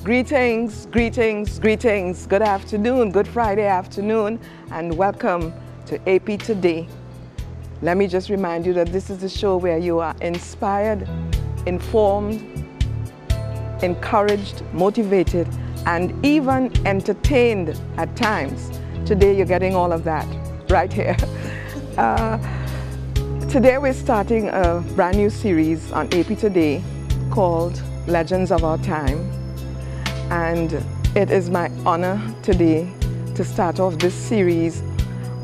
Greetings, greetings, greetings. Good afternoon, good Friday afternoon, and welcome to AP Today. Let me just remind you that this is the show where you are inspired, informed, encouraged, motivated, and even entertained at times. Today you're getting all of that right here. Today we're starting a brand new series on AP Today called Legends of Our Time. And it is my honor today to start off this series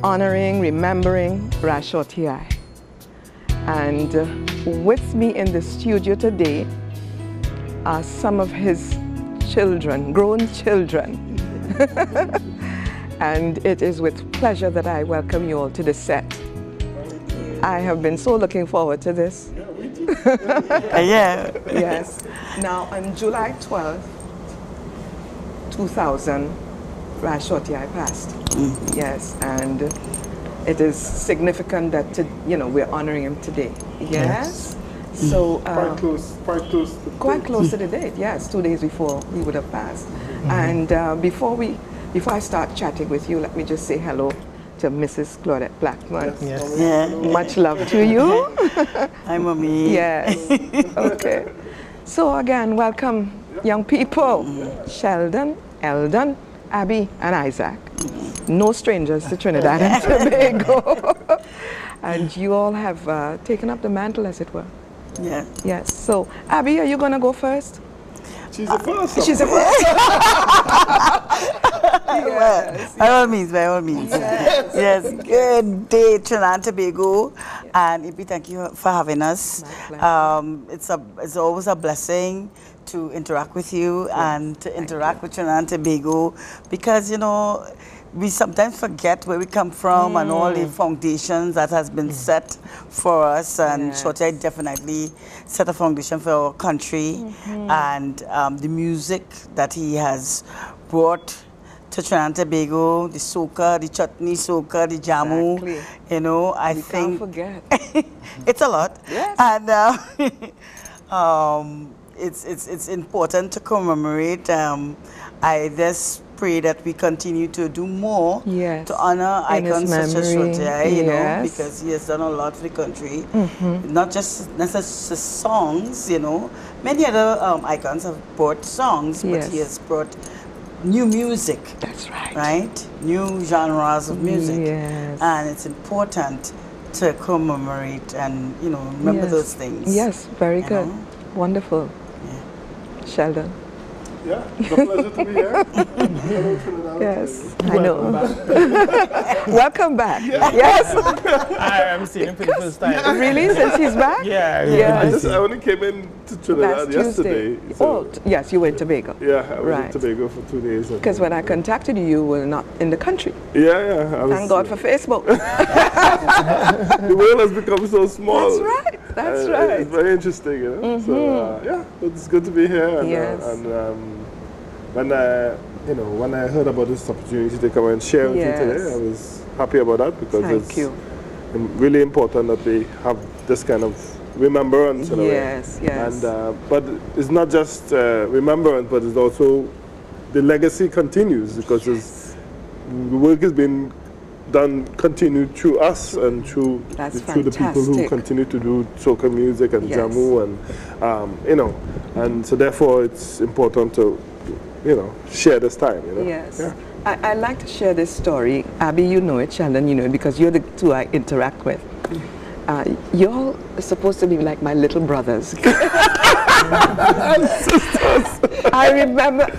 honoring, remembering Rashoti I. And with me in the studio today are some of his children, grown children. And it is with pleasure that I welcome you all to the set. I have been so looking forward to this. Yeah. Yes. Now, on July 12th, 2000, Rashoti I passed. Yes, and it is significant that we're honoring him today. Yes. So quite close to the date. Yes, 2 days before he would have passed. And before I start chatting with you, let me just say hello to Mrs. Claudette Blackman. Yes. Yeah. Much love to you. Hi, Mommy. Yes. Okay. So again, welcome, young people. Sheldon, Eldon, Abby, and Isaac. No strangers to Trinidad and Tobago. And you all have taken up the mantle, as it were. Yeah. Yes. So, Abby, are you going to go first? She's the first. She's the first. Yes. By all means, by all means. Yes. Good day, Trinidad and Tobago. And Ipi, thank you for having us. It's always a blessing to interact with you and to interact with Trinidad and Tobago, because we sometimes forget where we come from and all the foundations that has been set for us. And Shorty definitely set a foundation for our country, and the music that he has brought to Trinidad and Tobago, the soca, the chutney soca, the jamu. Exactly. I we think can't forget. it's a lot. Yes. And it's important to commemorate. I just pray that we continue to do more to honor icons such as Shorty I, because he has done a lot for the country. Not just necessarily songs, Many other icons have brought songs, but he has brought new music. That's right. Right? New genres of music. Yes. And it's important to commemorate and, remember those things. Yes, very good. Wonderful. Yeah. Sheldon. Yeah, it's a pleasure to be here. Hello, Trinidad. Yes, I know. Welcome back. Yes. I am seeing him for the first time. Really? Since he's back? Yeah. Yes. I only came in to Trinidad yesterday. So yes, you were in Tobago. Yeah, I was in Tobago for 2 days. Because when I contacted you, you were not in the country. Yeah. Thank God for Facebook. The world has become so small. That's right. That's right. It's very interesting, So it's good to be here. And, yes. When I heard about this opportunity to come and share with you today, I was happy about that, because it's really important that we have this kind of remembrance in a way. Yes. And but it's not just remembrance, but it's also the legacy continues, because the work has been done, continued through us and through the people who continue to do soca music and jamu, and and so therefore it's important to share this time. Yes. I like to share this story. Abby, you know it. Sheldon, you know it, because you're the two I interact with. Y'all are supposed to be like my little brothers. I remember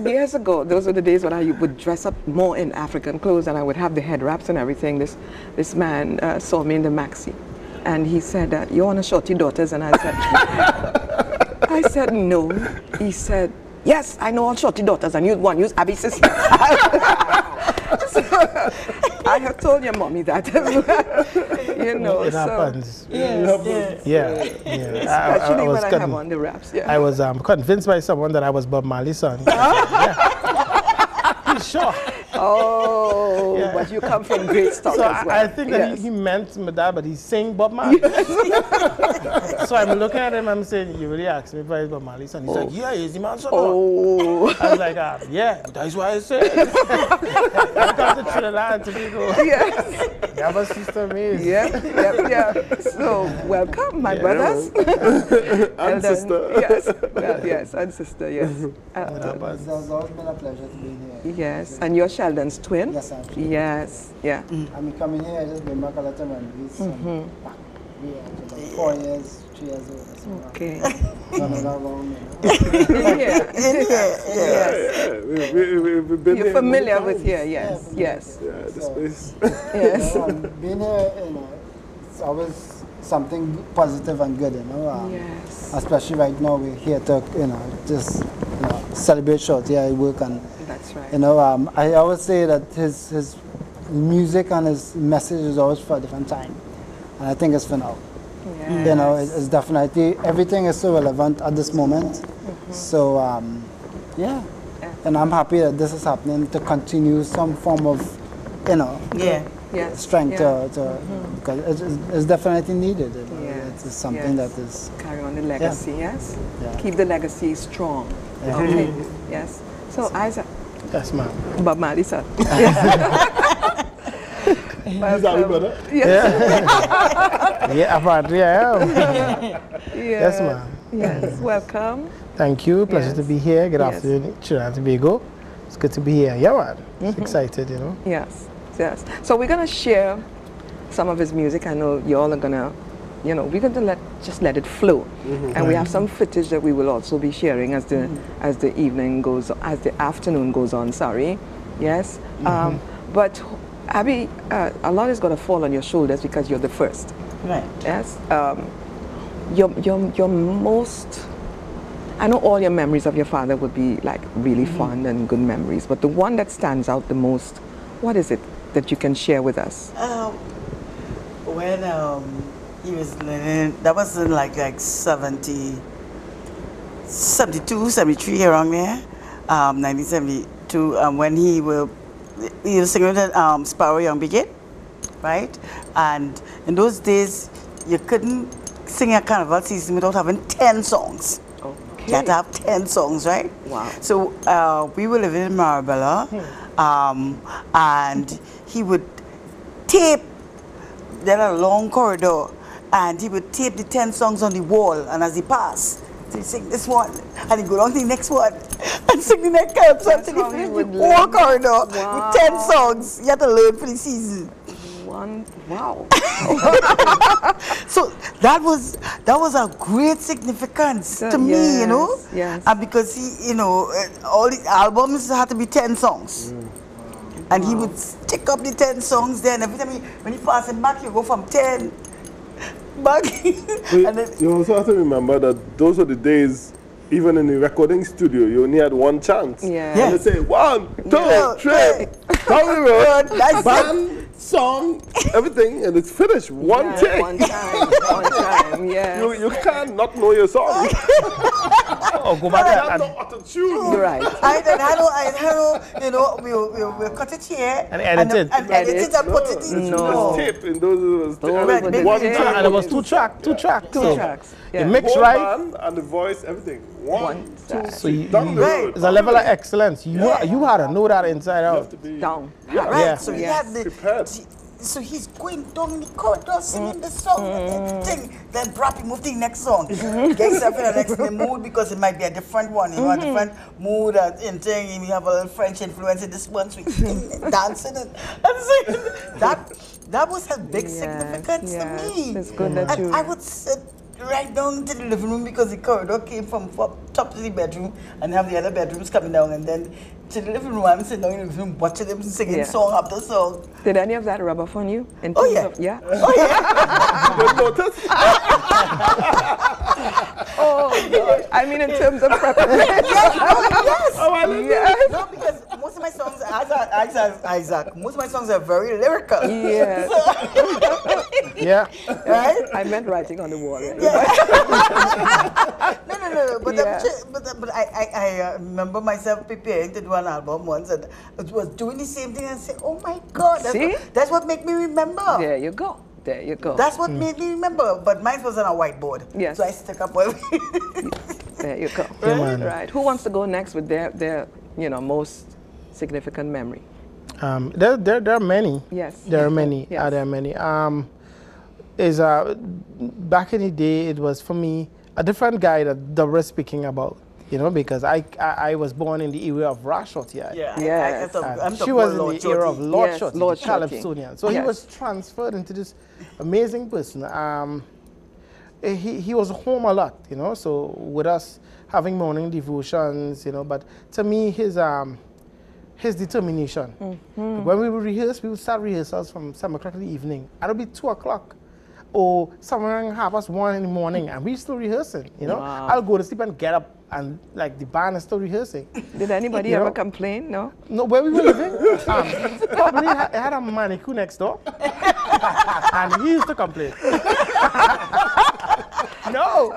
years ago, those were the days when I would dress up more in African clothes, and I would have the head wraps and everything. This man saw me in the maxi, and he said, "You want to Shorty daughters?" And I said, "No." He said, "Yes, I know all Shorty daughters, and you one use Abby's sister." So, I have told your mommy that as well. It happens. Yes. Yeah. Especially when I have on the wraps. Yeah. I was convinced by someone that I was Bob Marley's son. He's sure. Oh, Yeah. but you come from great stock So as well. I think that he meant my dad, but he's saying Bob Marley. So I'm looking at him, I'm saying, you really asked me if I Bob Marley's son? He's like, yeah, he's the man son. Oh, I was like, yeah, that's why I said. Welcome to Trinidad and Tobago. yes. Never sister me. Yeah. So, welcome, my brothers. And sister. Yes, well, yes, and sister, yes. It's always been a pleasure to be here. Yes, and you're Sheldon's twin? Yes, I'm sure. Yes, yeah. I mean, coming here, I just bring back a lot of memories. We are about 4 years, 3 years old. So Okay. not that long. Yeah. Yeah, we've been You're here familiar many with times. here, yes, yes, Yeah, the space. yes. Being here, it's always something positive and good, Yes, Especially right now, we're here to, just celebrate Shorty at work, and that's right. I always say that his music and his message is always for a different time, and I think it's for now. Yes. It's definitely, everything is so relevant at this moment. So, and I'm happy that this is happening to continue some form of, Yes. strength Yeah. because it's definitely needed. Yes, It's something yes. that is. Carry on the legacy, yes? Yeah. Keep the legacy strong. Yeah. Okay, yes. So, Isaac, Yes, ma'am. Bob Marley, sir. Is that brother? Yeah, apparently I am. Yes, ma'am. Yes, welcome. Thank you. Pleasure Yes. to be here. Good Yes. afternoon, Trinidad and Tobago. It's good to be here. Yeah, man. Just excited, Yes, yes. So we're gonna share some of his music. I know you all are gonna, we're gonna just let it flow, and we have some footage that we will also be sharing as the as the afternoon goes on. Sorry, yes. But Abby, a lot is gonna fall on your shoulders because you're the first. Right. Yes. Your most. I know all your memories of your father would be like really fond and good memories, but the one that stands out the most, what is it that you can share with us? When he was living, that was in like 70, 72, 73, around there, 1972, when he was singing with Sparrow Young Brigade, right? And in those days, you couldn't sing a carnival season without having 10 songs. Okay. You had to have 10 songs, right? Wow. So we were living in Marabella, and he would tape, there a long corridor, and he would tape the 10 songs on the wall, and as he passed, he'd sing this one, and he'd go down to the next one, and sing the next one, so until how he he finished would the whole learn. corridor Wow. with 10 songs. You had to learn for the season. Wow. So that was a great significance to me, yes. And because he, all the albums had to be 10 songs. And he would stick up the 10 songs there, and every time when he passed it back, he would go from 10 back. And then, You also have to remember that those are the days, even in the recording studio, you only had one chance. Yeah. And they say 1, 2, Yeah. 3, down the road, That's it. band, song, everything, and it's finished. One Yeah, take. One time, yes. You can't not know your song. Oh, go You back can't and know how to tune. You're right. I know, we'll cut it here. And edit it. And edit it and put it in. It was tape. In those it was Those tape. were the One days. track. and it was two tracks. Two So tracks. The Yeah. mix Whole right. band and the voice, everything. One, two, So you, down the road. it's a level of excellence. You had to know that inside out. Down. Right, Yeah. so he Yes. had the. Prepared. So he's going down the corridor singing the song, thing. Then Brap, he moved to the next song. Get yourself in the next mood because it might be a different one, a different mood and thing. You have a little French influence in this one, so he's dancing and singing. That was a big significance to me. It's good that And you. I would sit right down to the living room because the corridor came from top to the bedroom and have the other bedrooms coming down, and then to the living room, I'm sitting down in the living room watching them singing Yeah. song after song. Did any of that rub off on you? In Oh, terms yeah. Of, yeah. You notice? Oh, God. I mean, in terms of preparation. Yes. No, because most of my songs, Isaac, most of my songs are very lyrical. Yes. Yeah. Right? I meant writing on the wall. Right? No. But, Yeah. but but I remember myself preparing to do an album once, and it was doing the same thing and say, oh my God, that's what made me remember. There you go. There you go. That's what made me remember, but mine was on a whiteboard. Yes. So I stuck up with There you go. Yeah, man. Right. Who wants to go next with their most significant memory? There are many. Yes. There are many. Yes. There are many. Back in the day, it was for me a different guy that Deborah is speaking about. Because I was born in the era of Rash Shorty. Yeah. Yes. She was in the era of Lord Yes, Shorty, Lord the Shorty. Calypsonian. So Yes. he was transferred into this amazing person. He was home a lot, so with us having morning devotions, but to me, his determination. When we would rehearse, we would start rehearsals from 7 o'clock in the evening. And it would be 2 o'clock. Or somewhere around 1:30 in the morning, and we still rehearsing, Wow. I'll go to sleep and get up, and like the band is still rehearsing. Did anybody ever complain? No? No, where we were living, probably had a mannequin next door, and he used to complain. No,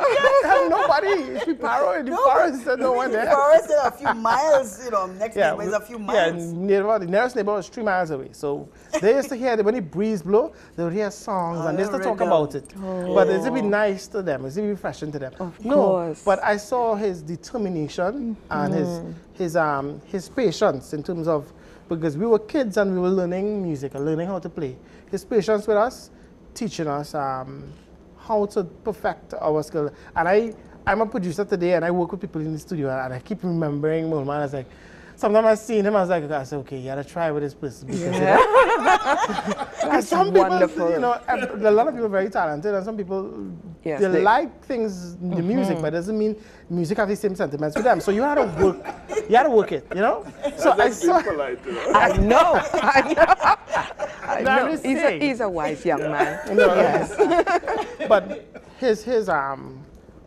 nobody. It's the Paro. The Paro said no one there. Forest is a few miles, next neighbor is a few Yeah, miles. the nearest neighbor was 3 miles away. So they used to hear that when the breeze blow, they would hear songs and they used to talk about it. But it would be nice to them. It would be refreshing to them. Of No, course. but I saw his determination and his patience in terms of, because we were kids and we were learning music and learning how to play. His patience with us, teaching us how to perfect our skill. And I'm a producer today and I work with people in the studio and I keep remembering Mulman. I was like, sometimes I see him, I said, okay, you gotta try with this person. Because, That's some wonderful. people, a lot of people are very talented and some people, Yes, they they- like things, the music, but it doesn't mean music have the same sentiments with them. So you had to work it, So I That's saw, being polite, I know. I No, I'm know. just saying. He's a wise young man. Yes. But his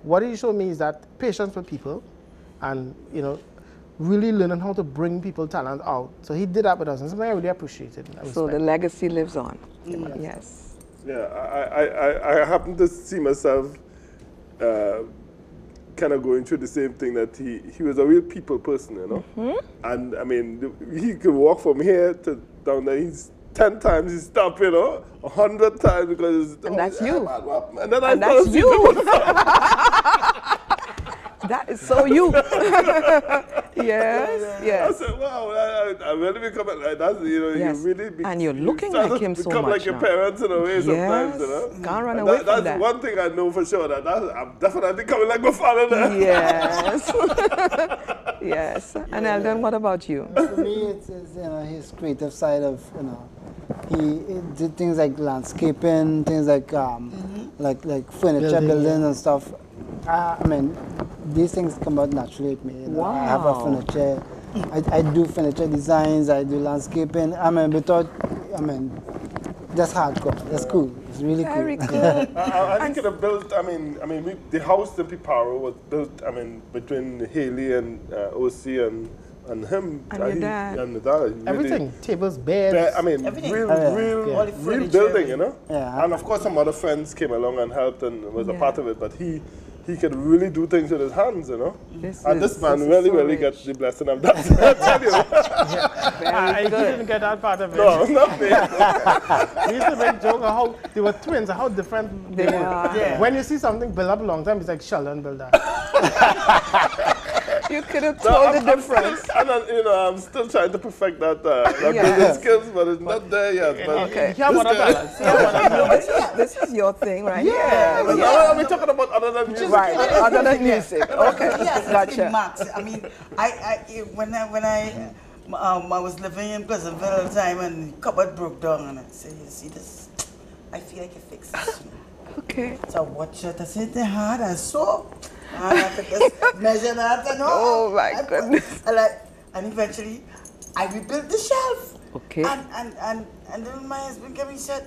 what he showed me is that patience with people and, really learning how to bring people talent out. So he did that with us and something I really appreciated. So the legacy lives on. Yes. Yeah, I happen to see myself kind of going through the same thing, that he was a real people person, And I mean, he could walk from here to down there. He's 10 times he stopped, 100 times because. And that's you. And then And I that's started you. That is so you. Yes, I yes. said, wow, I really become like that. Yes. You really And you're looking start like to him so become much like your now. parents in a way sometimes, Yes. Can't run And away from that's that. one thing I know for sure, I'm definitely coming like my father there. Yes. Yes. And Eldon, what about you? For me, it's his creative side of he did things like landscaping, things like like furniture building and stuff. I mean, these things come out naturally with me. I have a Wow. furniture. I do furniture designs. I do landscaping. That's hardcore. That's cool. It's really Very cool. cool. I think it have built. The house in Piparo was built. between Haley and OC and him. And your dad. And the dad. Really, everything, tables, beds. Everything. real, Yeah. real, All the real furniture, building, everything. Yeah. And of course, some other friends came along and helped and was a Yeah. part of it. But he could really do things with his hands, This And is- this man is really, so really rich. gets the blessing of that. I tell you. I Very didn't good. get that part of it. No, not me. We used to make joke of how they were twins, how different They are. Yeah. When you see something built up a long time, it's like Sheldon built that. You could have No, told the I'm difference. still, I'm still trying to perfect that Yeah. building skills, but it's not there yet. But Okay. You have one of balance. This is your thing, right? Yeah, but now we're talking about other than music. Right. Other than music. Okay. Yes, Gotcha. Max. I mean, when I was living in Pleasantville at the time and the cupboard broke down and I said, you see this? I feel like you fix this. Okay. So I watched it. I said, it's hard. I saw. And I could just measure that and all. Oh, my goodness. And eventually, I rebuilt the shelf. Okay. And then my husband came and he said,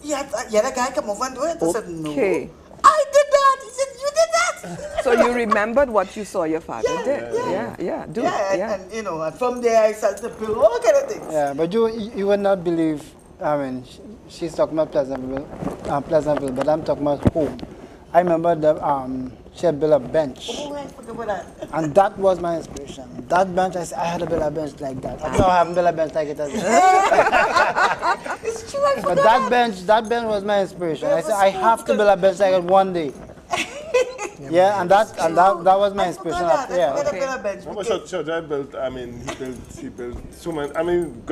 you had a guy come over and do it. I said, no. Okay. I did that. He said, you did that. So you remembered what you saw your father Yeah, did. yeah. Yeah. Do Yeah, it. Yeah. and from there I started to build all kind of things. Yeah, but you would not believe. I mean, she's talking about Pleasantville, but I'm talking about home. I remember she had built a bench. Oh, I forgot Look at that. And that was my inspiration. That bench, I said, I had to build a bench like that. Up now I haven't built a bench like it as It's true, I But forgot. that bench was my inspiration. I said, I have to build a bench like it one day. Yeah, and that was my inspiration. Yeah. Shorty built, I mean, he built so many, I mean,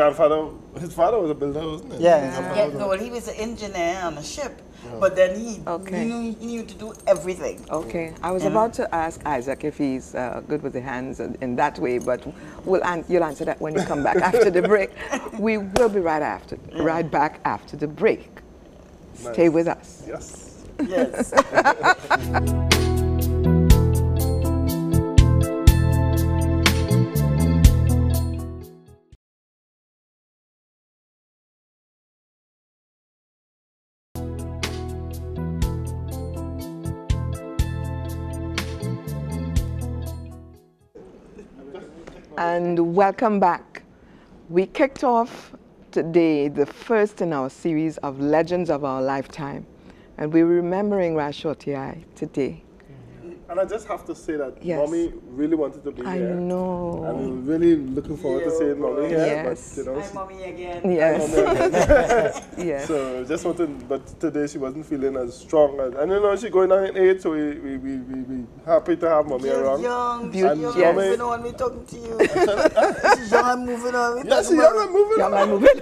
his father was a builder, wasn't he? Yeah. Yeah, no, he was an engineer on a ship, but then he knew to do everything. Okay, I was about to ask Isaac if he's good with the hands in that way, but you'll answer that when you come back after the break. We will be right back after the break. Nice. Stay with us. Yes. Yes. And welcome back. We kicked off today the first in our series of Legends of Our Lifetime. And we're remembering Ras Shorty today. And I just have to say that Yes. Mommy really wanted to be I here. know. And we were really looking forward to seeing Mommy here. Yes. But, you know, Hi, Mommy again. Yes. Yes. So just wanted, but today she wasn't feeling as strong as, and you know, she's going on in age, so we happy to have Mommy You're around. young, Beautiful. young, Yes. moving on, we talking to you. She's young and moving on. We Yeah, she's talking young about- and moving Young on. and moving.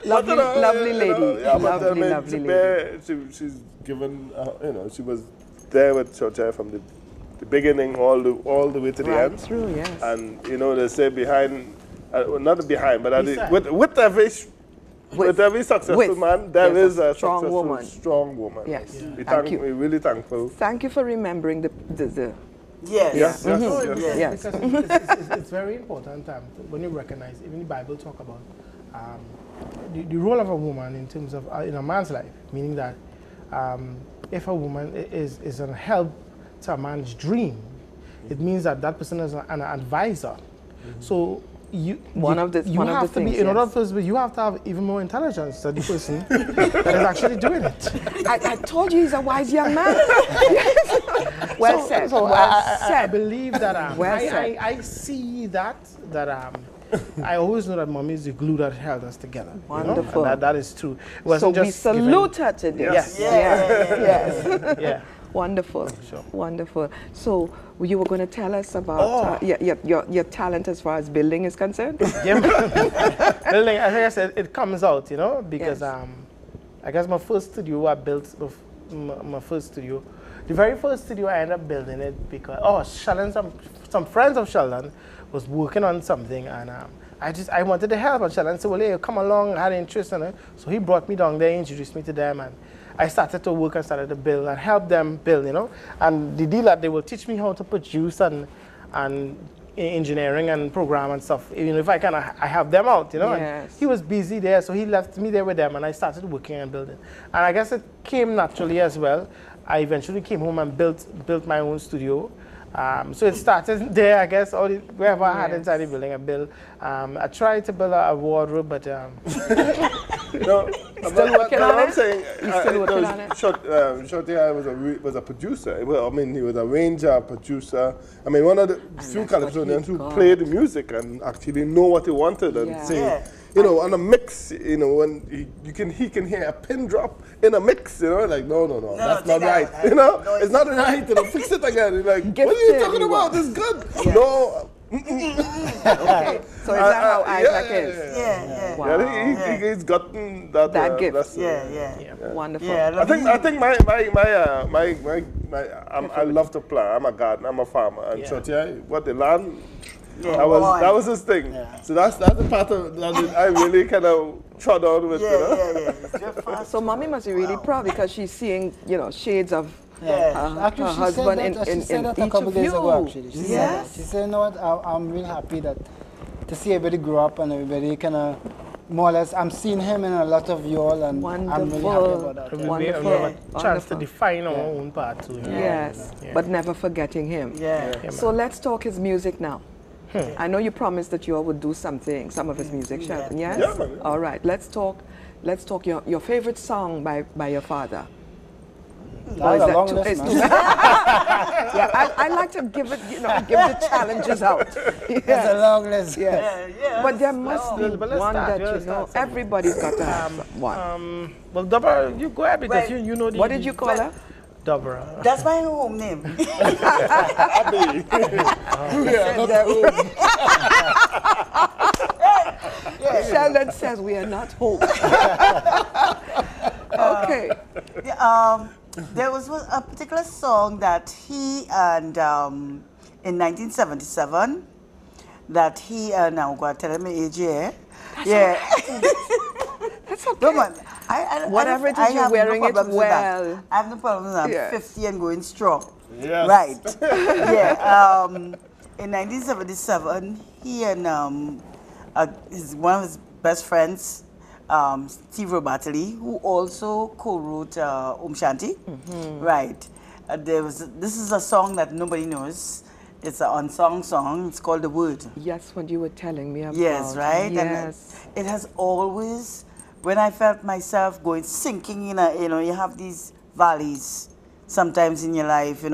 Lovely, But, you know, lovely you lady. know, yeah, but, Lovely, I mean, lovely lady. she's given, you know, she was there with Shorty from the beginning all the way to the Right end. through, yes. And you know, they say behind, well, not behind, but at the, Beside. with every successful with. man, there There's is a a strong successful, woman. strong woman. Yes. We're really thankful. Thank you for remembering the Yes. Yes, yes, Mhm. yes. Yes. Because it's very important when you recognize, even the Bible talk about the role of a woman in terms of in a man's life, meaning that if a woman is a help to a man's dream, it means that that person is an advisor. So you have to things, be, in order yes. for you have to have even more intelligence than the person that is actually doing it. I told you he's a wise young man. Well said. So well I said. believe that Well said. I see that I always know that Mommy is the glue that held us together. you know? Wonderful. And that is true. It So wasn't we just salute her today. Yes. Yes. Yeah. Wonderful. Sure. Wonderful. So you were going to tell us about your talent as far as building is concerned? Yeah. Building, as I said, it comes out, you know, because Yes. I guess my first studio I built, my first studio, the very first studio I ended up building it because, Sheldon, some friends of Sheldon was working on something, and I wanted to help, and Sheldon said, well, hey, come along, I had interest in it. So he brought me down there, introduced me to them, and I started to work and started to build and help them build, you know. And the deal that they will teach me how to produce and engineering and program and stuff. You know, if I can, I help them out, you know. Yes. And he was busy there, so he left me there with them, and I started working and building. And I guess it came naturally as well. I eventually came home and built my own studio. So it started there, I guess, wherever I had inside the building, I built. I tried to build a wardrobe, but No, Still working on I'm it? saying, You still working on it? Shorty was a producer. Well, I mean, he was a arranger, producer. I mean, one of the few that's what he Californians who got. played the music and actually know what he wanted and Yeah. sing. Yeah. You know, on a mix, you know, when he can hear a pin drop in a mix, you know, like no, that's not take that right. out. You know, No, it's not right. You know, fix it again. You're like, what are you Gifted talking you about? are. It's good. Yeah. No. Okay. So is that how Isaac is? Yeah. Wow. Yeah, he's gotten that That gift. that's, Yeah. Wonderful. Yeah, I think I love to plant. I'm a gardener. I'm a farmer. And Yeah. Shorty, what the land, Yeah. that was his thing. Yeah. So that's the part of that I really kind of trod on with. You know? Yeah. It's just fast. So mommy must be really proud because she's seeing, shades of Yeah. Actually, her she husband said that, she in said that a each couple of days you. ago, actually. She said Yes. that. She said, you know what, I'm really happy that to see everybody grow up and everybody kind of, more or less, I'm seeing him in a lot of y'all, and I'm really happy Wonderful. about that. we Yeah. Wonderful. have a chance to Wonderful. define our own part too. Yes, Yeah. but never forgetting him. Yeah. So let's talk his music now. I know you promised that you all would do something, some of his music, Sheldon, yes? Yeah, man. All right, let's talk your favorite song by your father. That's a long list, it's man. too- Yeah, I like to give it, give the challenges out. It's a long list. Yes. Yeah. But there must be But let's one start, that let's start somewhere. everybody's got to have one. Well, Deborah, you go ahead because Well, you know the... What did you call her? Deborah. That's my home name. Sheldon says we are not home. Okay. There was a particular song that he and in 1977 that he and now go tell me age yeah. That's okay. Come on. I Whatever it is, you're have wearing it problems with that. well. I have no problem with that. I'm Yes. 50 and going strong. Yes. Right. Yeah. In 1977, he and one of his best friends, Steve Robately, who also co-wrote Shanti. Right. This is a song that nobody knows. It's an unsung song. It's called The Word. Yes, what you were telling me about. Yes, right? Yes. And it has always, when I felt myself sinking in you have these valleys sometimes in your life, when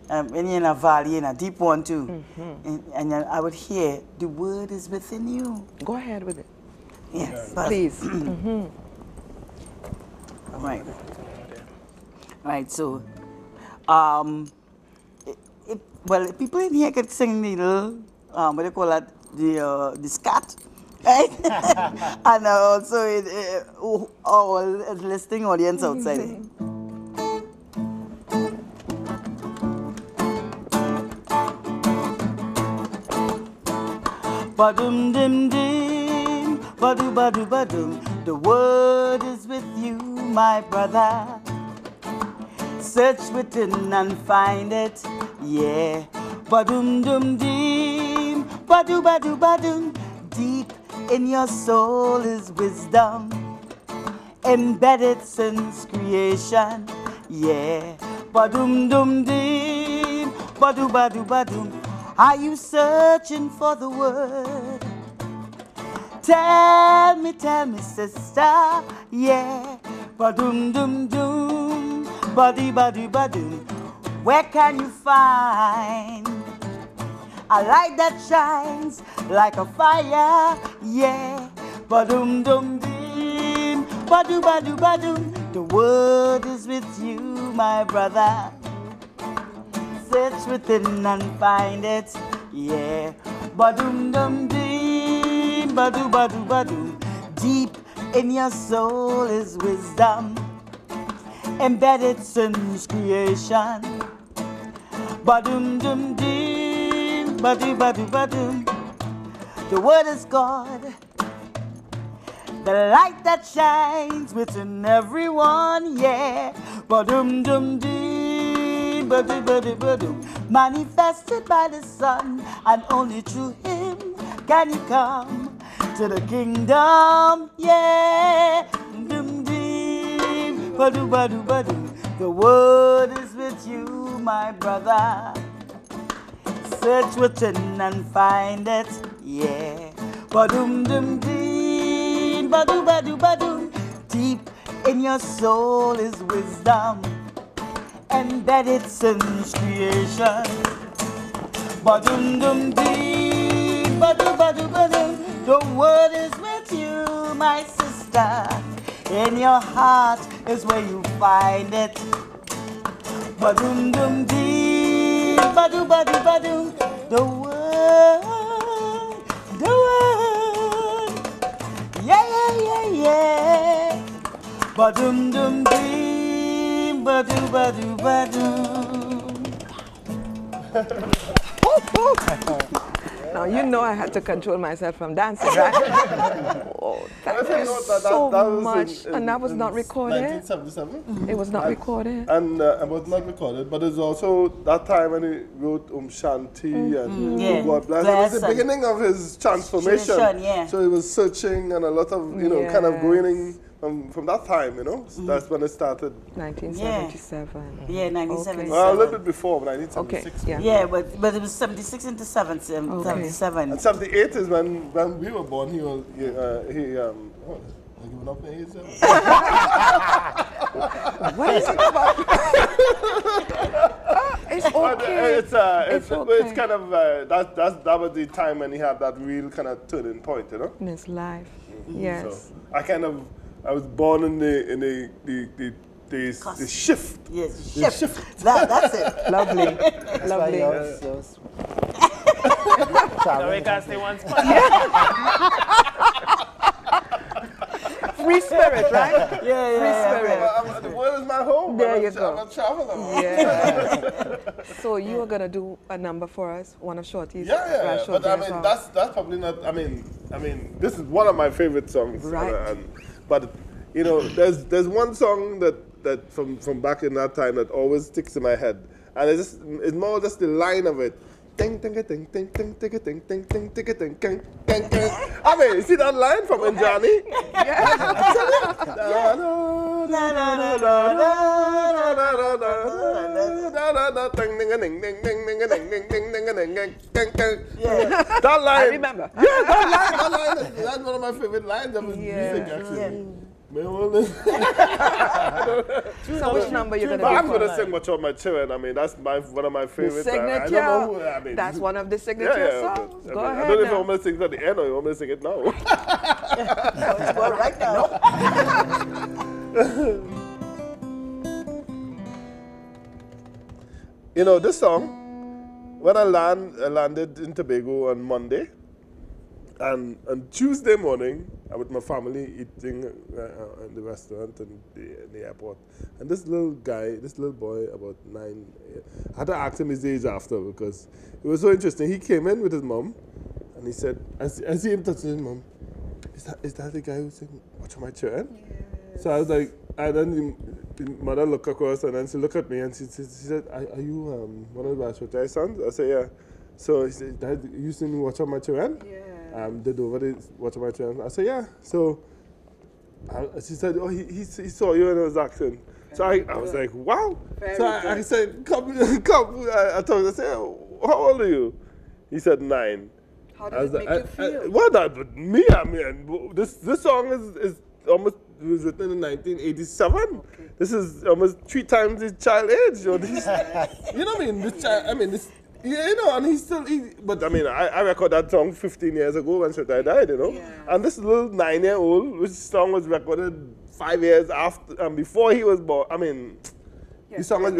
you're in a valley, in a deep one too. And I would hear, the word is within you. Go ahead with it. Yes. Please. Right. Right, so, well, people in here can sing the little, what do you call that, the scat, right? And also all listening audience outside. Badum dim dim, badu badu badum. The word is with you, my brother. Search within and find it, yeah. Badum dum dim, badu badu badum. Deep in your soul is wisdom, embedded since creation, yeah. Badum dum dim, badu badu badum. Are you searching for the word? Tell me, sister, yeah. Badum dum dum, badi badi badum. Where can you find a light that shines like a fire, yeah? Badum dum dim, badu badu badum. The word is with you, my brother. Search within and find it, yeah. Badum dum dim, badu badu badum. Deep in your soul is wisdom, embedded since creation. Badum dum dim, badu badu badum. The word is God, the light that shines within everyone, yeah. Badum dum dim, badu badu badum. Manifested by the Son, and only through Him can you come to the kingdom, yeah. Dum dim, badu badu badum. The word is with you, my brother. Search within and find it, yeah. Badum dum dim, badu badu badum. Deep in your soul is wisdom, embedded since creation. Badum dum dim, badu badu badum. The word is with you, my sister. In your heart is where you find it. Badum dum dee, badu badu badum. The word, yeah yeah yeah yeah. Badum dum dee, badu badu badum. Now, you know I had to control myself from dancing, right? Oh, thank Well, you that so was much. in And that was not recorded? 1977. It was not recorded? And it was not recorded, but it's also that time when he wrote Shanti and Yeah. God Bless. It was the beginning of his transformation. Yeah. So he was searching and a lot of, kind of going from that time, That's when it started. 1977. Yeah, 1977. Well, a little bit before, 1976. Okay, yeah. Yeah, but it was 76 into 77. And 78 is when we were born. He was, I giving up the age? What is it about? It's But, okay. it's okay. kind of that was the time when he had that real kind of turning point, you know. In his life. Yes. So I was born in the shift. Yes, The shift. That's it. Lovely. That's why Lovely. yours. So we can stay one spot. Free spirit, right? Free spirit. The world is my home. There I'm you a, go. I'm a traveler. Yeah. So you are gonna do a number for us, one of Shorty's. Yeah. But I mean, that's probably not. I mean, this is one of my favorite songs. Right. But you know, there's one song that from back in that time that always sticks in my head, and it's more just the line of it. Ding ding ding ding ding ding ding ding ding ding ding ding ding ding. I mean, you see that line from Njani? That line. I remember. Yeah, that line. That's one of my favorite lines of his music, actually. So which number you're gonna do? I'm for gonna us? sing Watch Out My Children. I mean, that's one of my The favorites. I signature. don't know who, I mean, That's one of the signature songs. but, Go I ahead. don't know if now. I'm gonna sing it at the end or you want me to sing it now. Well, right now. You know, this song, when I landed in Tobago on Monday, and on Tuesday morning, I was with my family eating in the restaurant and in the airport. And this little boy, about 9, I had to ask him his age after because it was so interesting. He came in with his mom, and he said, I see him touching his mom, is that the guy who's saying, Watch My Children? Yes. So I was like, and then the mother looked across, and then she looked at me, and she said, are you one of the Bashortai sons? I said, yeah. So he said, Dad, you sing Watch Out My Children? Yeah. Did over the Watch Out My Children? I said, yeah. So she said, oh, he saw you in his accent. So I was like, wow. So I said, come. I told him, I said, how old are you? He said 9. How does it make you feel? Well, but me, I mean, this song is almost, it was written in 1987. Okay. This is almost 3 times his child age. You know what I mean? This child, I mean, this, yeah, you know, and but I mean, I recorded that song 15 years ago when Shorty died, you know? Yeah. And this little 9-year-old, which song was recorded 5 years after, before he was born. I mean, the song was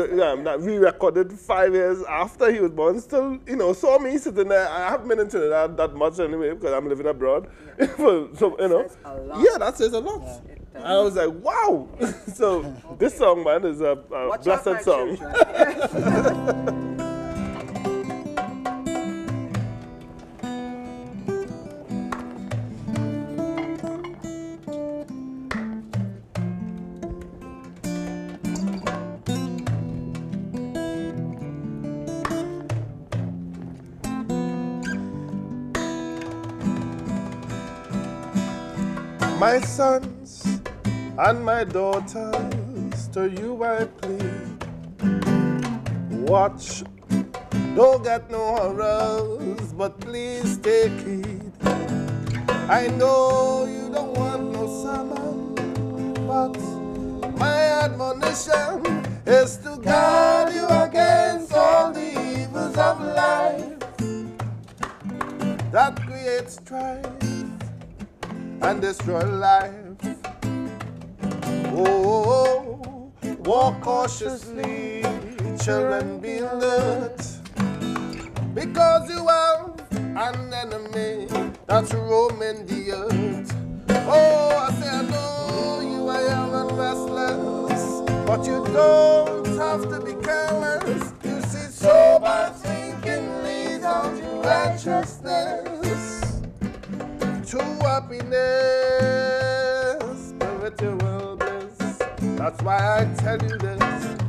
re-recorded 5 years after he was born. Still, you know, saw me sitting there. I haven't been into that much anyway because I'm living abroad. Yeah. So, you know, that says a lot. Yeah. I was like, wow. So this song, man, is a blessed song. My sons and my daughters, to you I plead. Watch, don't get no horrors, but please take heed. I know you don't want no sermon, but my admonition is to guard you against all the evils of life that create strife and destroy life. Oh, walk cautiously, children, be alert, because you have an enemy that's roaming the earth. Oh, I say I know you are young and restless, but you don't have to be careless. You see, sober thinking leads on to righteousness, to happiness, spiritual bliss. That's why I tell you this.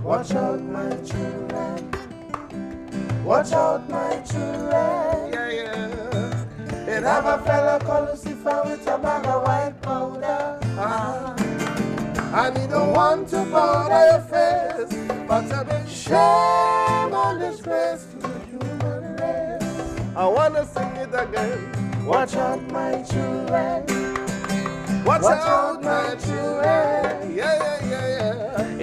Watch out, my children. Watch out, my children. Yeah. It have a fella called Lucifer with a bag of white powder. And he don't want to powder your face, but to bring shame and disgrace to the human race. I wanna sing it again. Watch out, my children. Watch out, my children. Yeah.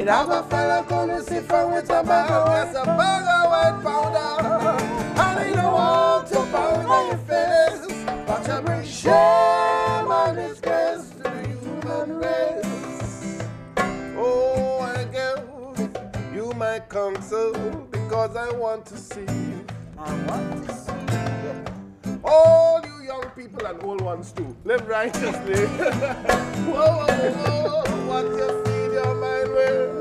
It have a fella called Lucifer with a bag of white powder. And he don't want to powder your face, but you bring shame and disgrace to the human race. Oh, I give you my counsel because I want to see you. I want to see you. All you young people and old ones too, live righteously. Whoa, whoa, whoa, what you feed your mind with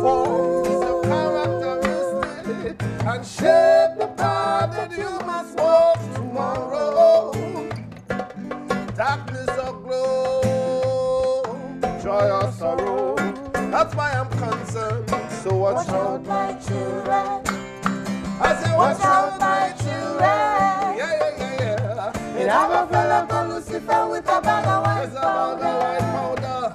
forms your characteristic and shape the path that you must walk tomorrow. Darkness or glow, joy or sorrow, that's why I'm concerned. So watch out, my children. I say watch out, my children. Yeah. It have a fella called Lucifer with a bag of white powder.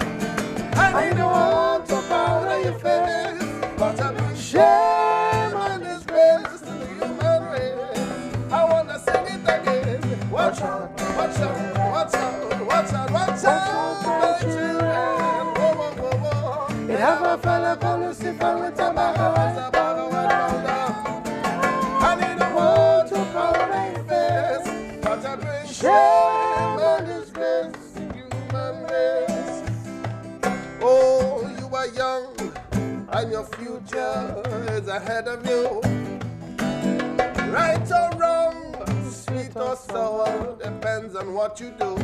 And he don't want to powder your face, but I bring shame and disgrace to the human race. I want to sing it again. Watch out, watch out, watch out, watch out, watch out, my children. Whoa, whoa, whoa. It have a fella called Lucifer with a bag of white powder. And he don't want to powder your face, but I bring shame and disgrace to the human race. Oh, you are young, and your future is ahead of you. Right or wrong, sweet or sour, depends on what you do.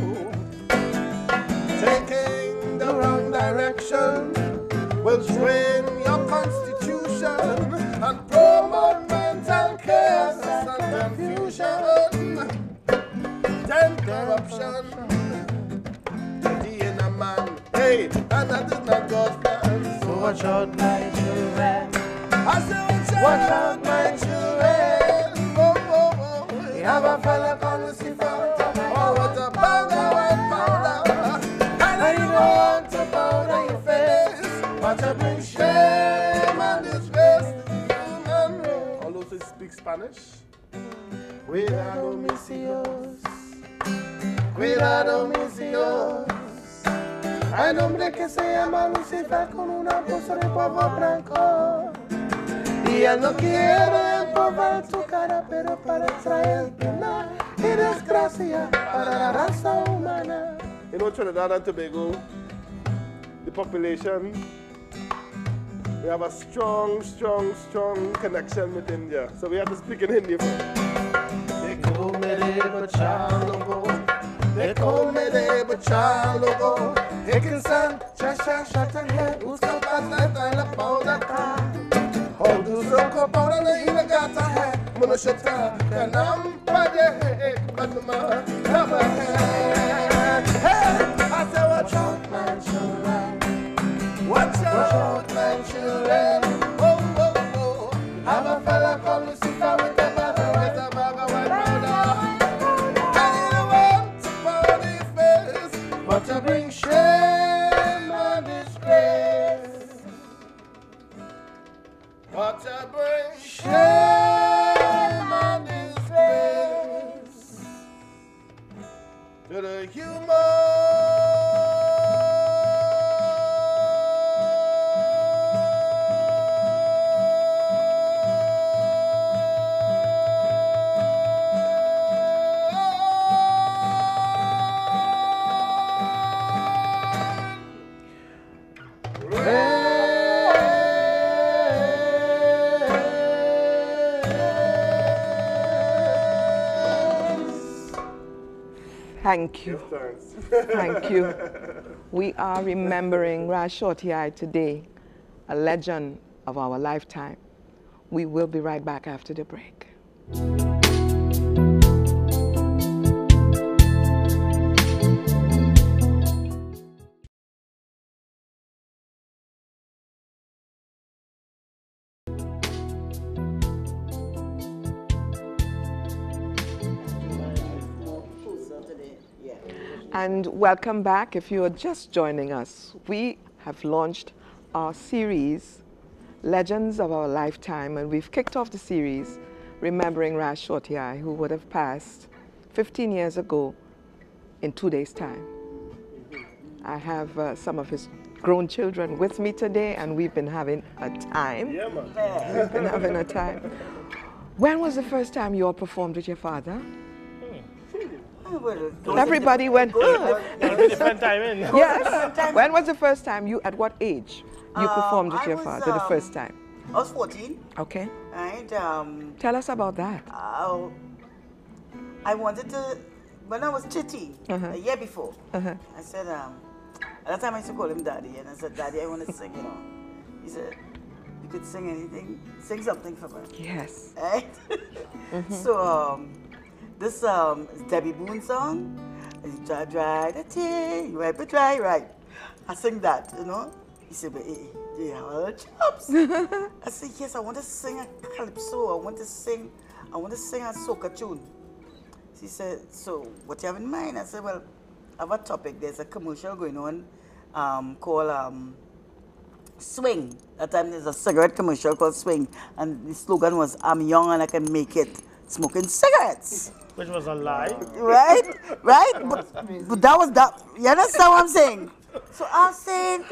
Taking the wrong direction will strain your constitution and promote mental chaos and confusion. Then corruption, in a man, hey, and that is not God's plan. So watch out, my children. I say watch out, my children. Oh. You have a fella called Lucifer, oh, what a powder, white powder. And you don't want to powder your face, but you bring shame and disgrace to the human race. All those who speak Spanish. Cuidado, mis hijos. Cuidado, mis hijos. Hay un hombre que se llama Lucifer con una bolsa de polvo blanco. Y él no quiere empolvar tu cara, pero para traer pena y desgracia para la raza humana. You know, Trinidad and Tobago, the population, we have a strong connection with India. So we have to speak in Hindi first. Dekho mere bachcha logo, dekho mere bachcha logo. एक इंसान चशा शटन है उसका पास रहता है लपौदा का और दूसरों को पौड़ा नहीं लगाता है मनुष्यता का नाम पड़े है कदमा रब है I say watch out my children watch out my children oh have a fella called Lucifer with a bag of white powder and he don't want to powder your face but to bring shame but to bring shame and disgrace to the human. Thank you. Thank you. We are remembering Raj Shortiai today, a legend of our lifetime. We will be right back after the break. And welcome back. If you are just joining us, we have launched our series, Legends of Our Lifetime, and we've kicked off the series remembering Raj Shortiai, who would have passed 15 years ago in 2 days' time. I have some of his grown children with me today, and we've been having a time. Yeah, man. We've been having a time. When was the first time you all performed with your father? Everybody went, Different timing. yes. When was the first time you, at what age, you performed with I your was, father the first time? I was 14, Okay. right? Tell us about that. I wanted to, when I was 13, a year before, I said, at that time I used to call him Daddy, and I said, Daddy, I want to sing, you know. He said, you could sing anything, sing something for me. Yes. Right? So, this is Debbie Boone song, dry, dry, the tea, you wipe it dry, right? I sing that, you know. He said, but hey, do you have all the chops? I said, yes, I want to sing a calypso, I want to sing a soca tune. He said, so what do you have in mind? I said, well, I have a topic. There's a commercial going on called Swing. That time there's a cigarette commercial called Swing. And the slogan was, I'm young and I can make it smoking cigarettes. Which was a lie. Right? Right? But that was that. You understand what I'm saying? So I'm saying,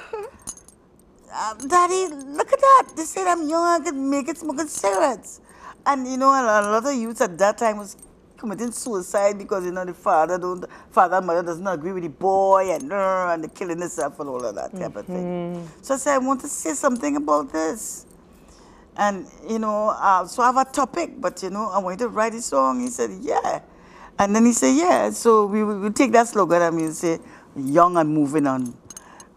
Daddy, look at that. They said I'm young, I can make it smoking cigarettes. And you know, a lot of youths at that time was committing suicide because, you know, the father and mother doesn't agree with the boy and they're killing themselves and all of that type of thing. So I said, I want to say something about this. And, you know, so I have a topic, but, you know, I want you to write a song. He said, yeah. And then he said, yeah. So we take that slogan and we say, young and moving on.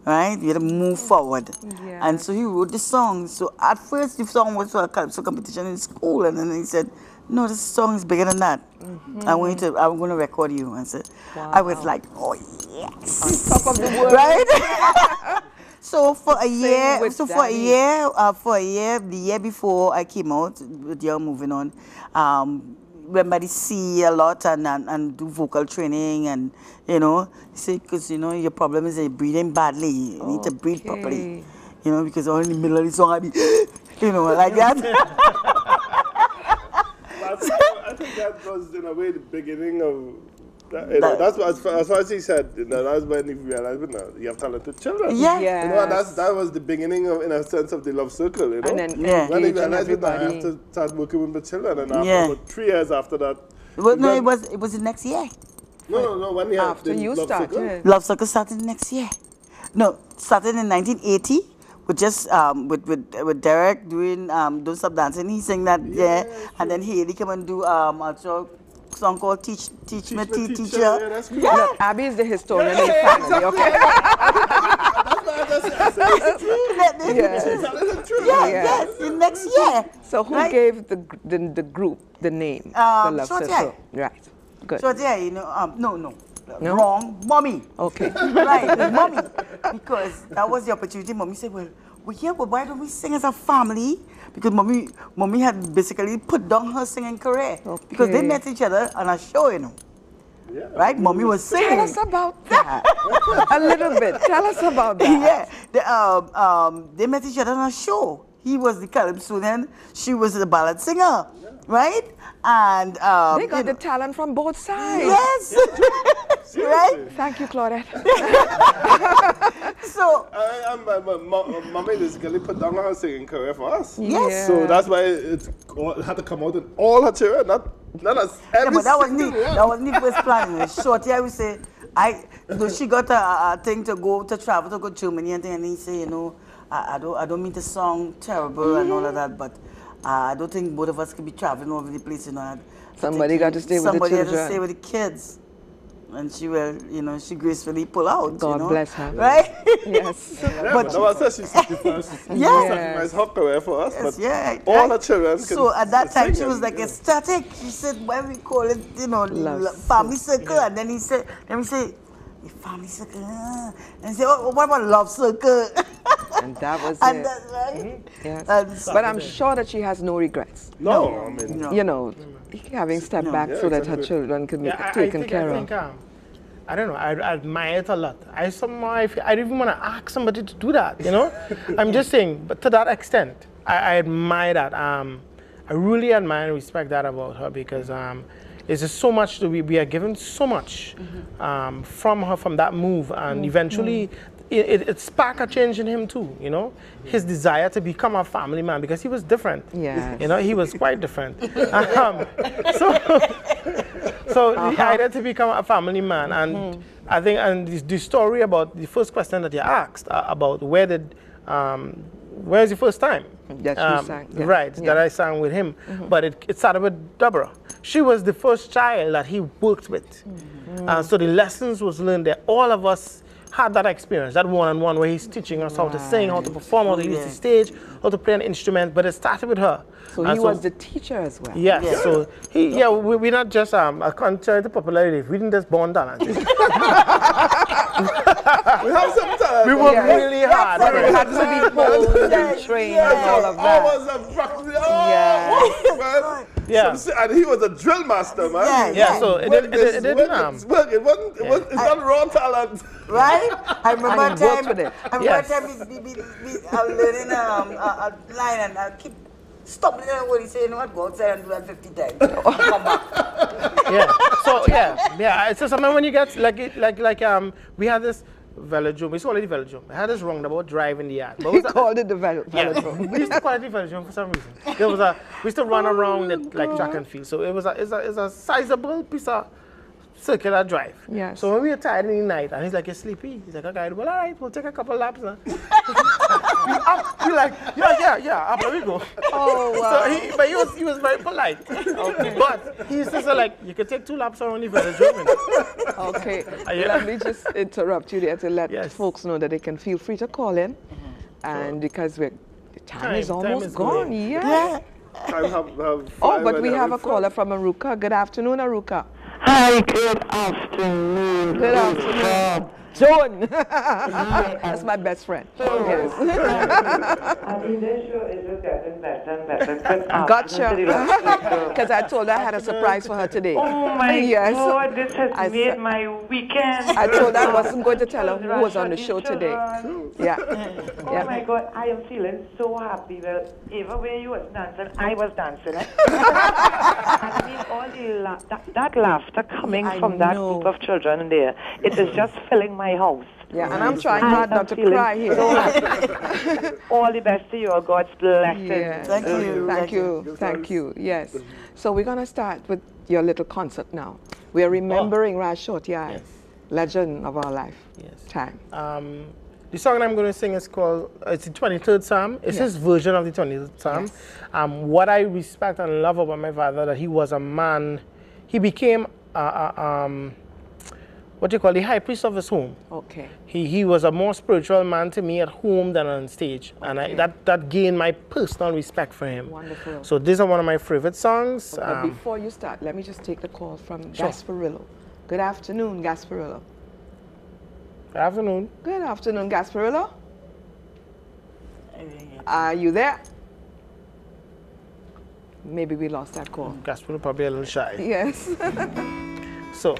Right? We had to move forward. Yeah. And so he wrote the song. So at first the song was for a calypso competition in school. And then he said, no, this song is bigger than that. I'm going to record you. And so I was like, oh, yes. On top of the world. Right? So for a year, with the year before I came out with Young Moving On, remember see a lot and do vocal training and, you know, say, because, you know, your problem is you're breathing badly. You need to breathe properly. You know, because all in the middle of the song, I be, you know, like that. I think that was, in a way, the beginning of, you know, that's what, as far as he said, you know, that's when he realized, you know, you have talented children. Yeah. Yes. You know, and that was the beginning of, in a sense, of the Love Circle, you know. And then when he engaging realized that I have everybody. to start working with the children, and after about 3 years after that. Well, no, it was the next year. No, when he had After the you Love Circle. started. Love Circle started next year. No, started in 1980 with just with Derek doing Don't Stop Dancing. He sang that and then Haley came and do a song called Teach Me Teacher. Yeah, that's cool. Look, Abby is the historian in the family, okay? Yes, the next year. So who Right? gave the group the name, the Love Shorty. Circle? Right. Good. So yeah, you know, no, No? wrong, Mommy. Okay. Right, Mommy. Because that was the opportunity. Mommy said, well, yeah, but why don't we sing as a family? Because Mommy had basically put down her singing career. Okay. Because they met each other on a show, you know. Yeah. Right? Mommy was singing. Tell us about that. A little bit. Tell us about that. Yeah. They met each other on a show. He was the calypso then, she was the ballad singer. Right? And They got the talent from both sides. yes. Right? Thank you, Claudette. So Mommy basically put down her singing career for us. Yes. So that's why it had to come out in all her children, not as every but that wasn't single one. that wasn't the first plan. Shorty, I would say, she got a thing to travel to go to Germany and thing, and he say, you know, I don't mean to sound terrible and all of that, but I don't think both of us can be traveling all over the place, you know. Somebody got to stay with the Somebody had to children. stay with the kids. And she will, you know, she gracefully pull out. God you know? bless her. Right? Yes. Yeah, but that was she sacrificed her career for us. Yes, but yeah. all her children can So at that time she sing was and, like ecstatic. She said, why we call it, you know, Love family circle? And then he said, let me say, the family circle. And he said, oh, what about love circle? And that was And it. that's right. Yes. And But I'm sure that she has no regrets. No, I mean, No. You know, having stepped back so that her children could be taken care of. I don't know, I admire it a lot. I don't even want to ask somebody to do that, you know? I'm just saying, but to that extent, I admire that. I really admire and respect that about her because it's just so much, we are given so much from her, from that move. And eventually, it sparked a change in him too, you know, his desire to become a family man, because he was different. Yes. You know, he was quite different. So he idea to become a family man, and I think, and the story about the first question that you asked about where's the first time? That you sang. Yeah. Right, Yeah. that I sang with him. But it started with Deborah. She was the first child that he worked with. So the lessons was learned there. All of us had that experience, that one-on-one where he's teaching us how to sing, how to perform, how to use the stage, how to play an instrument, but it started with her. So he was the teacher as well. Yes, so we're not just, contrary to popularity, we didn't just born talented. We have some talent. We worked really hard. But it had to be honed and trained and all of that. Always a practice. Man. Yeah. And he was a drill master, man. Yeah, so it didn't, It's not raw talent. Right? I remember And he worked with it. I remember time I'm learning a line and I keep stopping and what he saying, you know what, go outside and do that 50 times. Come back. It's just, I mean, when you get, we had this velodrome, we used to call it the velodrome. I had this roundabout drive in the yard. But He called it the velodrome. we used to call it the velodrome for some reason. We used to run around it like track and field. So it's a sizable piece of circular drive. Yes. So when we were tired in the night, and he's like, you're sleepy? He's like, okay, well, all right, we'll take a couple laps now. We're like, yeah, up we go. Oh, wow. So he was very polite. Okay. But he used to say, like, you could take 2 laps around the velodrome. Okay, let me just interrupt you there to let Yes. folks know that they can feel free to call in. And because the time is almost is gone. going. Yeah. Oh, but we have a caller from Aruka. Good afternoon, Aruka. Hi, good afternoon. Good afternoon. Joan. That's my best friend. Yes. I mean, this show is just getting better and better. Good Gotcha. afternoon to the last Because I told her I had a surprise for her today. Oh my Yes. God, this has made my weekend. I told her I wasn't going to tell her who was on the show today. Yeah. Oh my God, I am feeling so happy. Well, Eva, where you was dancing, I was dancing. I mean, all that laughter coming from that group of children there, it is just filling my house. Yeah, and I'm trying hard not to cry here. So all the best to you. God's blessing. Yeah. Thank you. Thank you. Yes. So we're going to start with your little concert now. We are remembering Raj Shortyai, legend of our life. Yes. Time. The song I'm going to sing is called, it's the 23rd Psalm. It's his version of the 23rd Psalm. Yes. What I respect and love about my father, that he was a man, he became what do you call the high priest of his home. Okay. He was a more spiritual man to me at home than on stage. Okay. And that gained my personal respect for him. Wonderful. So these are one of my favorite songs. But before you start, let me just take the call from Gasparillo. Good afternoon, Gasparillo. Good afternoon. Good afternoon, Gasparillo. Are you there? Maybe we lost that call. Gasparillo probably a little shy. Yes. So.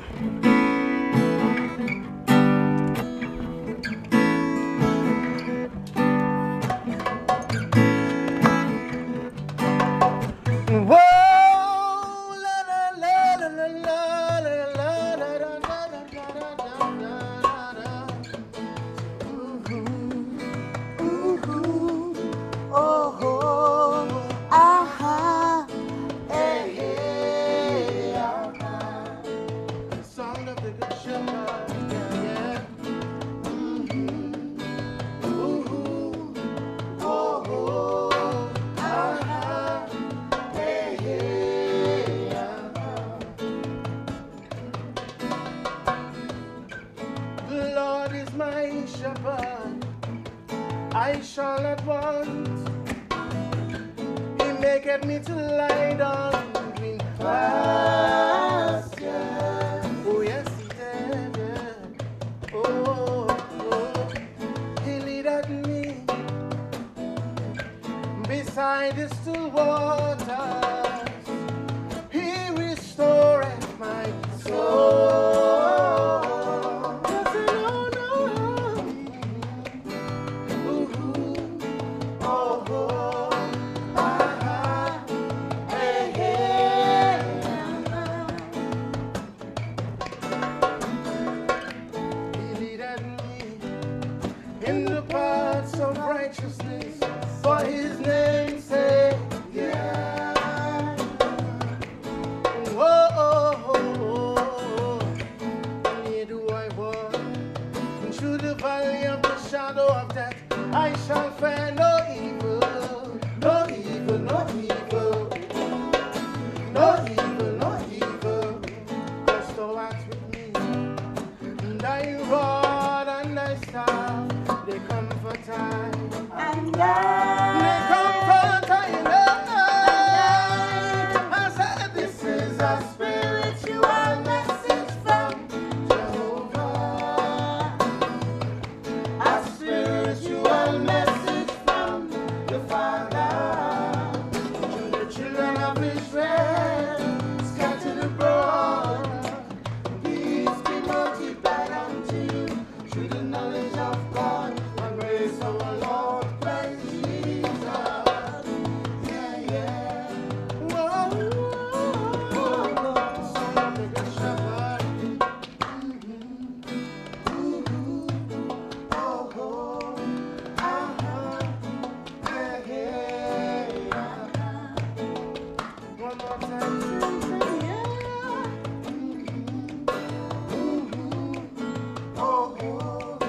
I shall not want. He maketh me to lie down in green pastures. Oh yes, he did. Yeah. Oh, he leadeth me beside the still waters. He restoreth my soul. Hey, a spiritual message from Jehovah. A spiritual message from the Father to the children of Israel scattered abroad. Peace be multiplied unto you through the knowledge of God and grace of our Lord Christ Jesus. Yeah, yeah. Son of the Good Shepherd. Oh, oh, hey, hey, one more time. Oh, oh,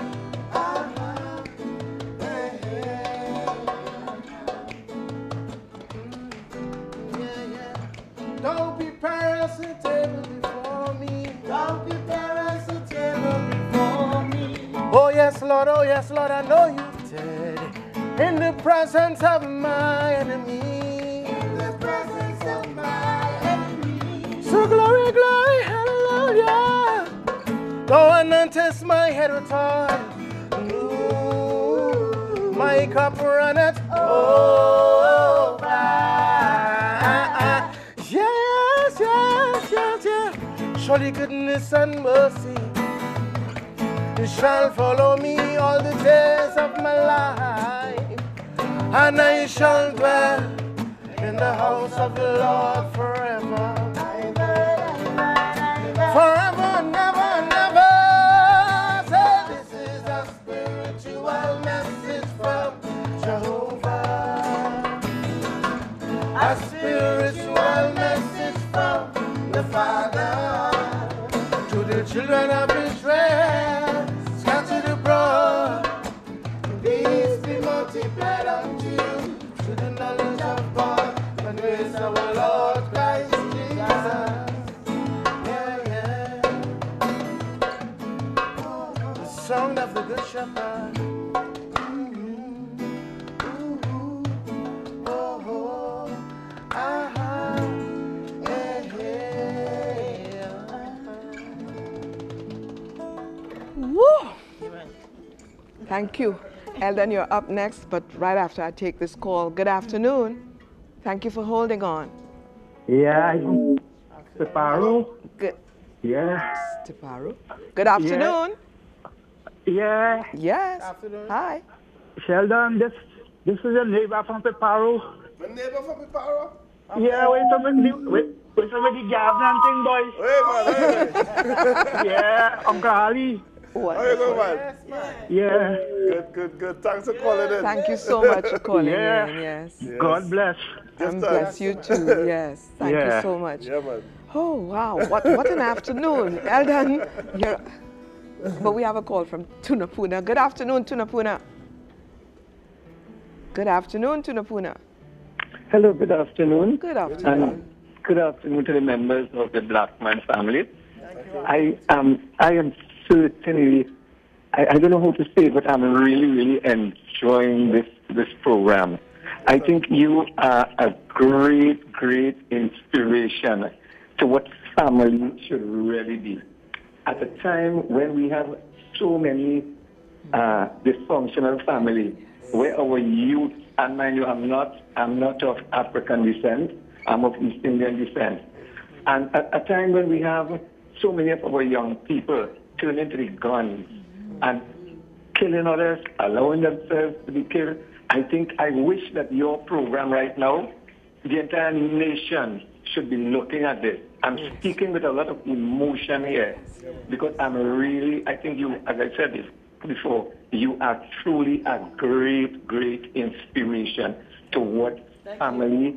hey, hey. Don't prepare us a table before me. Don't prepare us a table before me. Oh yes, Lord, I know you did. In the presence of my enemy. In the presence of my enemy. So glory, glory, hallelujah. Go and test my head with oil. Ooh, my cup runneth over. Yes, yes, yes, yes. Surely goodness and mercy shall follow me all the days of my life, and I shall dwell in the house of the Lord forever. Forever, never, never. Say, this is a spiritual message from Jehovah. A spiritual message from the Father to the children of Israel scattered abroad. Peace be multiplied unto you through the knowledge of God and grace of our Lord Christ Jesus. The song of the Good Shepherd. Woo! Thank you. Eldon, you're up next, but right after I take this call. Good afternoon. Thank you for holding on. Yeah, Separu. Good. Yeah. Separu. Good afternoon. Yeah. Yes. Afternoon. Hi. Sheldon, this is a neighbor from Separu. My neighbor from Piparo. Yeah, wait some of the gathering thing, boys. Hey, man, hey. Yeah, Uncle Ali. How you doing, man? Yeah. Good. Thanks for calling in. Thank you so much for calling Yeah. in. Yes. God bless. And bless you too. Yes. Thank you so much. Yeah, man. Oh, wow. What an afternoon. Eldon, you're... But we have a call from Tunapuna. Good afternoon, Tunapuna. Good afternoon, Tunapuna. Hello, good afternoon. Good afternoon. And good afternoon to the members of the Blackman family. I am certainly, I don't know how to say it, but I'm really enjoying this program. I think you are a great inspiration to what family should really be. At a time when we have so many dysfunctional families, where our youth, and mind you, I'm not of African descent, I'm of East Indian descent. And at a time when we have so many of our young people turning to the guns and killing others, allowing themselves to be killed, I wish that your program right now, the entire nation should be looking at this. I'm speaking with a lot of emotion here because I think you, as I said this before, you are truly a great inspiration to what family,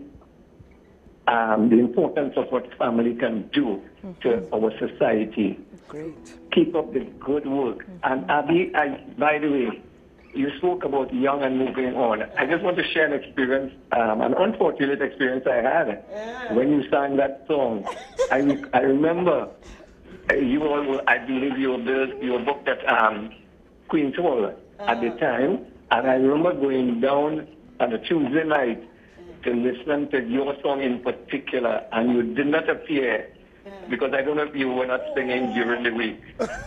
the importance of what family can do to our society. Great. Keep up the good work. And Abby, by the way, you spoke about young and moving on. I just want to share an experience, an unfortunate experience I had when you sang that song. I remember you all, I believe you were booked at Queen's Hall at the time, and I remember going down on a Tuesday night to listen to your song in particular, and you did not appear because I don't know if you were not singing during the week,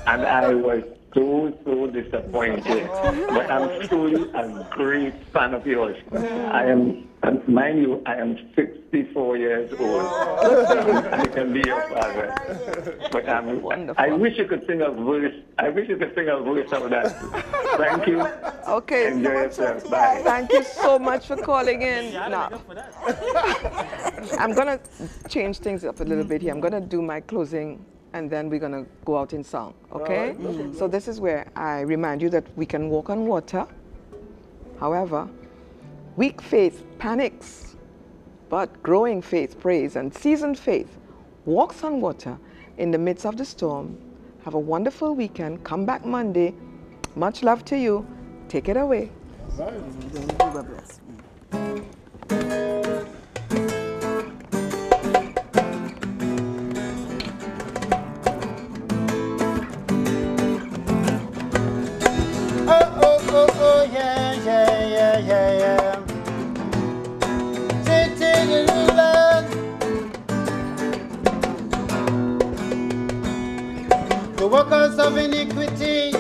and I was so disappointed. But I'm truly a great fan of yours. I am, mind you, I am 64 years old. I can be your father. But I wish you could sing a verse. I wish you could sing a verse of that. Thank you. Okay. Enjoy yourself. Bye. Thank you so much for calling in. Now, I'm going to change things up a little bit here. I'm going to do my closing, and then we're going to go out in song, okay? So this is where I remind you that we can walk on water. However, weak faith panics, but growing faith prays, and seasoned faith walks on water in the midst of the storm. Have a wonderful weekend. Come back Monday. Much love to you. Take it away. Workers of iniquity,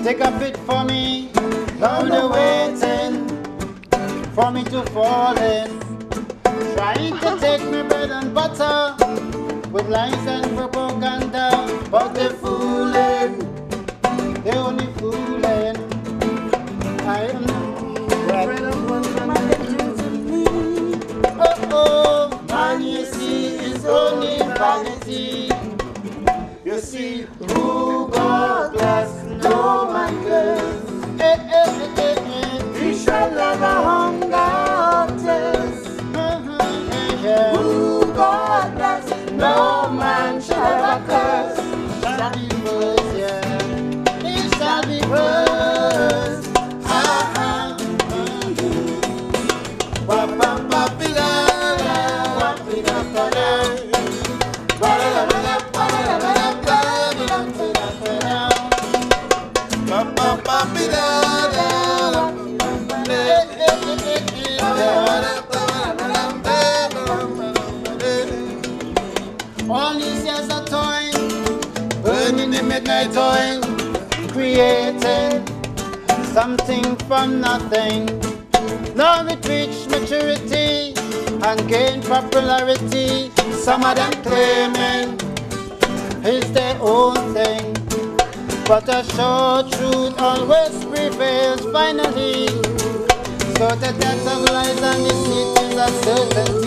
take a fit for me. Now they're waiting for me to fall in, trying to take me bread and butter with lies and propaganda. But they're fooling, they're only fooling. I am afraid of what oh, man, you see, it's only vanity. You see, who God bless, no man curse. He shall never hunger taste. Who God bless, no man shall ever curse. Shall be first, yeah. He shall be first. All these years of toil, burning the midnight oil, creating something from nothing. Now it reached maturity and gained popularity. Some of them claiming it's their own thing, but a short truth always prevails finally. So the death of lies and deceit is a certainty.